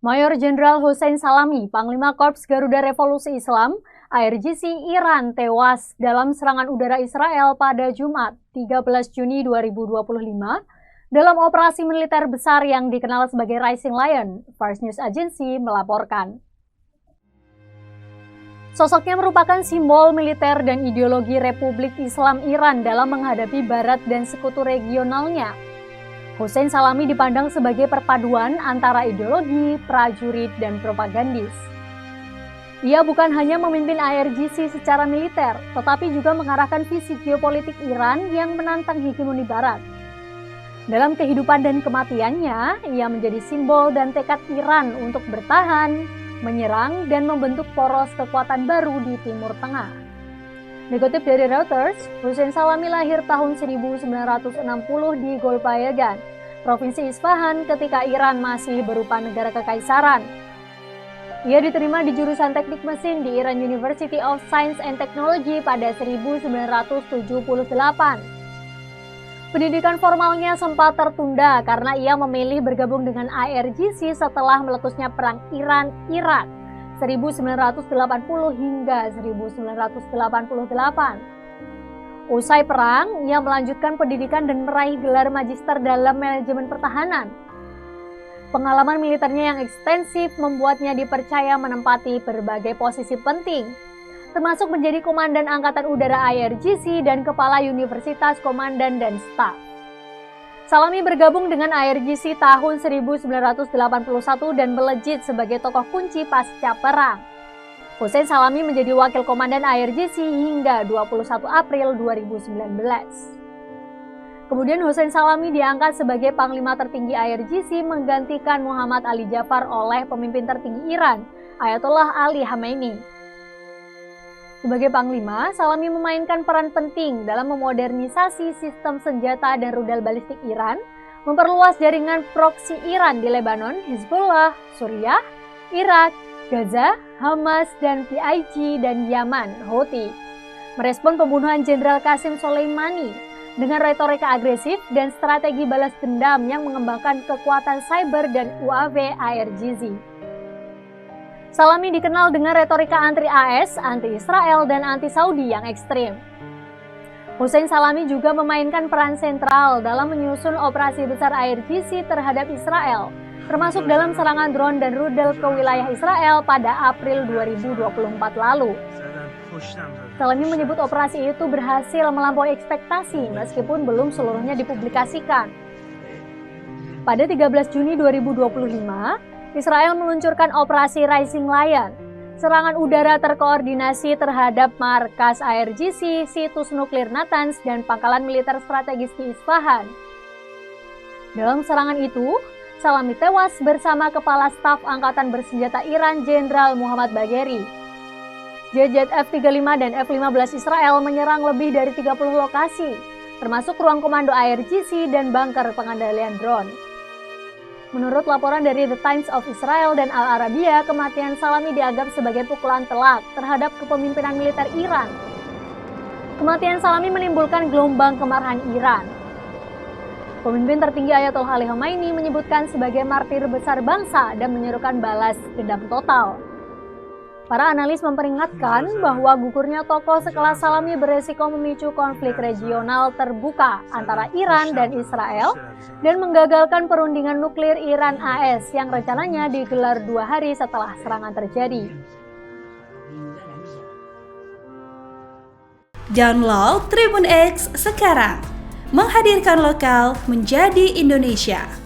Mayor Jenderal Hossein Salami, Panglima Korps Garuda Revolusi Islam, (ARGC) Iran tewas dalam serangan udara Israel pada Jumat, 13 Juni 2025 dalam operasi militer besar yang dikenal sebagai Rising Lion, Fars News Agency melaporkan. Sosoknya merupakan simbol militer dan ideologi Republik Islam Iran dalam menghadapi Barat dan sekutu regionalnya. Hossein Salami dipandang sebagai perpaduan antara ideologi, prajurit, dan propagandis. Ia bukan hanya memimpin ARGC secara militer, tetapi juga mengarahkan visi geopolitik Iran yang menantang hegemoni Barat. Dalam kehidupan dan kematiannya, ia menjadi simbol dan tekad Iran untuk bertahan, menyerang, dan membentuk poros kekuatan baru di Timur Tengah. Dikutip dari Reuters, Hossein Salami lahir tahun 1960 di Golpayagan, Provinsi Isfahan ketika Iran masih berupa negara kekaisaran. Ia diterima di jurusan teknik mesin di Iran University of Science and Technology pada 1978. Pendidikan formalnya sempat tertunda karena ia memilih bergabung dengan ARGC setelah meletusnya Perang Iran-Irak 1980 hingga 1988. Usai perang, ia melanjutkan pendidikan dan meraih gelar magister dalam manajemen pertahanan. Pengalaman militernya yang ekstensif membuatnya dipercaya menempati berbagai posisi penting, termasuk menjadi Komandan Angkatan Udara ARGC dan Kepala Universitas Komandan dan Staf. Salami bergabung dengan ARGC tahun 1981 dan melejit sebagai tokoh kunci pasca perang. Hossein Salami menjadi wakil komandan ARGC hingga 21 April 2019. Kemudian Hossein Salami diangkat sebagai Panglima tertinggi ARGC menggantikan Muhammad Ali Jafar oleh pemimpin tertinggi Iran, Ayatollah Ali Khamenei. Sebagai Panglima, Salami memainkan peran penting dalam memodernisasi sistem senjata dan rudal balistik Iran, memperluas jaringan proksi Iran di Lebanon, Hizbullah, Suriah, Irak, Gaza, Hamas, dan PIG dan Yaman, Houthi. Merespon pembunuhan Jenderal Qasim Soleimani dengan retorika agresif dan strategi balas dendam yang mengembangkan kekuatan cyber dan UAV ARGC. Salami dikenal dengan retorika anti-AS, anti-Israel, dan anti-Saudi yang ekstrim. Hossein Salami juga memainkan peran sentral dalam menyusun operasi besar ARGC terhadap Israel, termasuk dalam serangan drone dan rudal ke wilayah Israel pada April 2024 lalu. Salami menyebut operasi itu berhasil melampaui ekspektasi meskipun belum seluruhnya dipublikasikan. Pada 13 Juni 2025, Israel meluncurkan operasi Rising Lion, serangan udara terkoordinasi terhadap markas ARGC, situs nuklir Natanz, dan pangkalan militer strategis di Isfahan. Dalam serangan itu, Salami tewas bersama Kepala Staf Angkatan Bersenjata Iran Jenderal Muhammad Bagheri. Jet F-35 dan F-15 Israel menyerang lebih dari 30 lokasi, termasuk ruang komando ARGC dan bunker pengendalian drone. Menurut laporan dari The Times of Israel dan Al Arabiya, kematian Salami dianggap sebagai pukulan telak terhadap kepemimpinan militer Iran. Kematian Salami menimbulkan gelombang kemarahan Iran. Pemimpin tertinggi Ayatollah Ali Khamenei menyebutkan sebagai martir besar bangsa dan menyerukan balas dendam total. Para analis memperingatkan bahwa gugurnya tokoh sekelas Salami beresiko memicu konflik regional terbuka antara Iran dan Israel dan menggagalkan perundingan nuklir Iran-AS yang rencananya digelar 2 hari setelah serangan terjadi. Download Tribun X sekarang, menghadirkan lokal menjadi Indonesia.